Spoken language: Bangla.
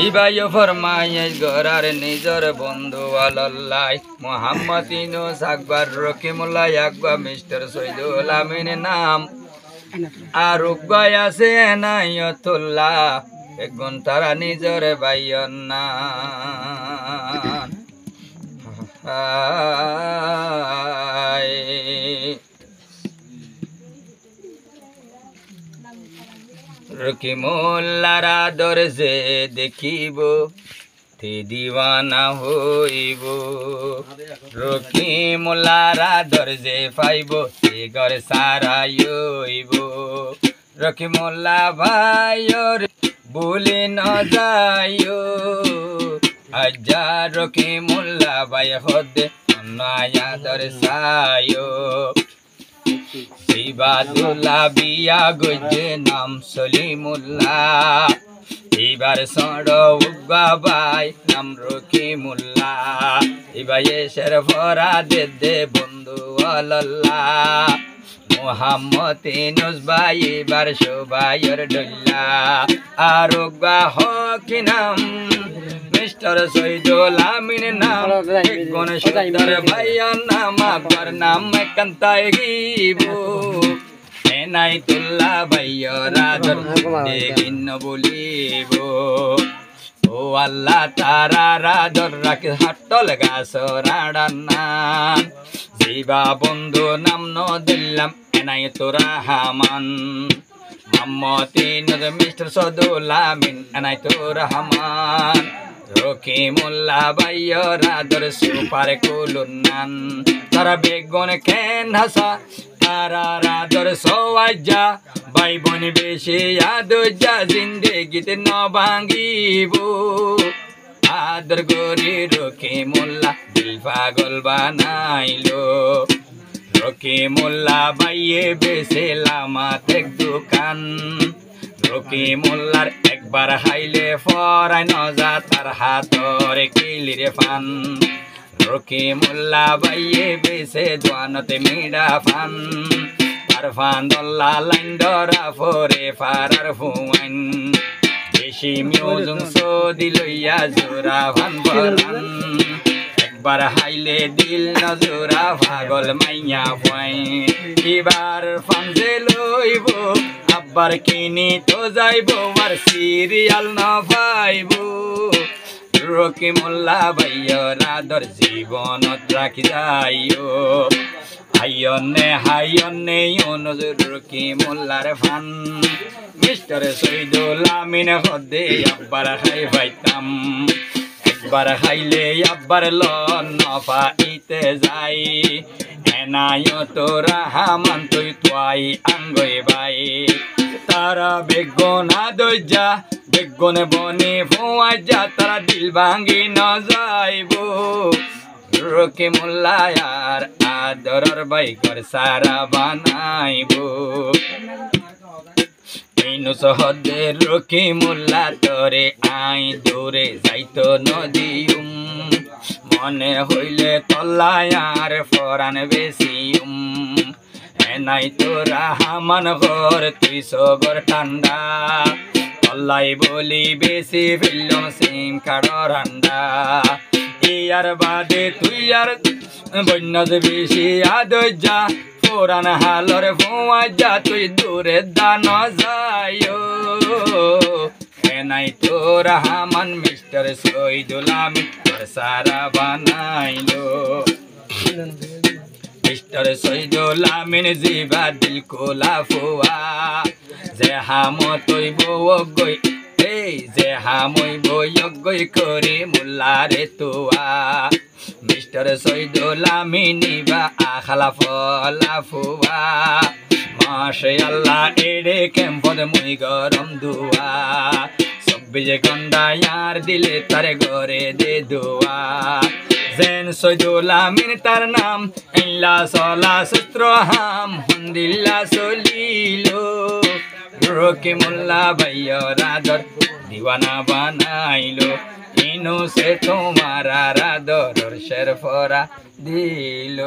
ইবাইও ফরমাইশ গরার নিজর বন্ধু আল্লাহ মোহাম্মদ ইউনূস আকবর রকিমুল্লাহ আকবর মিস্টার সৈয়দুল আমিন নাম আর উগায় আছে এনায়তুল্লাহ একগুণ তারা নিজর বাইয়ন না রকিমুল্লাহরা দরজে দেখিব তে দিওয়ানা হইব রকিমুল্লাহরা দরজে পাইব তে ঘর সারাইব রকিমুল্লাহ ভাইর ভুলে ন যাইও আজ্জা রকিমুল্লাহ ভাই হদে নয়া দরসাইও সিবাদুল্লাহ বিয়া গজে নাম সলিমুল্লাহ এবার সড় উগবা ভাই নাম রকিমুল্লাহ এবার এসের ভরা দে বন্ধু আল্লাহ মোহাম্মদ ইউনূস ভাই এবার সবাইয়ের ডল্লা আর উগবা হকি নাম মিস্টার সৈয়দুল আমিন নাম কোন সুন্দর ভাইয়ার নাম আকবর নাম কান্তায় গিব এনায়তুল্লাহ ভাইয়ার আদর দেখিন বলিব ও আল্লাহ তারা রাদর রাখে হাটল গাছ রাডান্না জিবা বন্ধু নাম ন দিলাম এনায়তুর রহমান মোহাম্মদ ইউনূস মিস্টার সৈয়দুল আমিন এনায়তুর রহমান রকিমুল্লাহ ভাইয়ার আদর সুপার কুলুন্নান তারা বেগুন কেন হাসা তারা আদর সোয়াজা ভাই বোন বেশি আদজা জিন্দেগিতে ন ভাঙ্গিব আদর গরি রকিমুল্লাহ দিল পাগল বানাইলো রকিমুল্লাহ ভাইয়ে বেসেলামাত এক দোকান রকিমুল্লাহর একবার হাইলে ফরাই নজা তার হাতরে কিলিরে ফান রকিমুল্লাহ ভাইয়ে বেসে দোয়ানতে মিডা ফান তার ফান দল্লা লাইন ডরা ফরে ফারার ফুয়াইন বেশি মিউজুং সদি লইয়া জোরা ফান ফরান একবার হাইলে দিল নজোরা পাগল মাইয়া ফুয়াই এবার ফানজে লইব আব্বার কিনি তো যাইব আর সিরিয়াল না পাইব রকিমুল্লাহ ভাইয়ার আদর জীবনত রাখি যাইও হাইয়নে ইউনূস রকিমুল্লাহর ফান মিস্টার সৈয়দুল আমিন হদে আব্বার খাই পাইতাম একবার খাইলে আব্বার লন পাইতে যাই এনায়তুর রহমান তুই তোয়াই আঙ্গই ভাই তারা বেগুন আদজা বেগুন বনে ফুয়াজা তারা দিল ভাঙ্গি ন যাইব রকিমুল্লাহ আর আদরর ভাই ঘর সারা বানাইব ইউনূস হদে রকিমুল্লাহ তরে আই দূরে যাইতো নদীউম মনে হইলে তল্লায়ার ফরান বেশিউম এনায়তুর রহমান ঘর তুই সগর ঠান্ডা তল্লাই বলি বেশি ফিল্লম সিম কাড় রান্ডা ইয়ার বাদে তুই আর বন্যদ বেশি আদজা পুরান হালর ফুয়াজা তুই দূরে দান যাইও এনায়তুর রহমান মিস্টার সৈয়দুল আমিন সারা বানাইলো মিস্টার সৈয়দুল আমিন জিবা দিল কোলা ফুয়া যে হামতই বগই এই যে হামই বগই করে মুল্লারে তোয়া মিস্টার সৈয়দুল আমিন বা আখালা ফলা ফুয়া মাশাআল্লাহ এড়ে কেম্পদ মুই গরম দুয়া সব্বিজে গন্ডা ইয়ার দিলে তারে ঘরে দে দুয়া জেন সৈয়দুল আমিন তার নাম ইল্লা সলা সূত্র হাম হন্দিল্লা সলিলো রকিমুল্লাহ ভাইয়ার আদর দিওয়ানা বানাইলো ইউনূসে তোমার আদর শের ফরা দিল।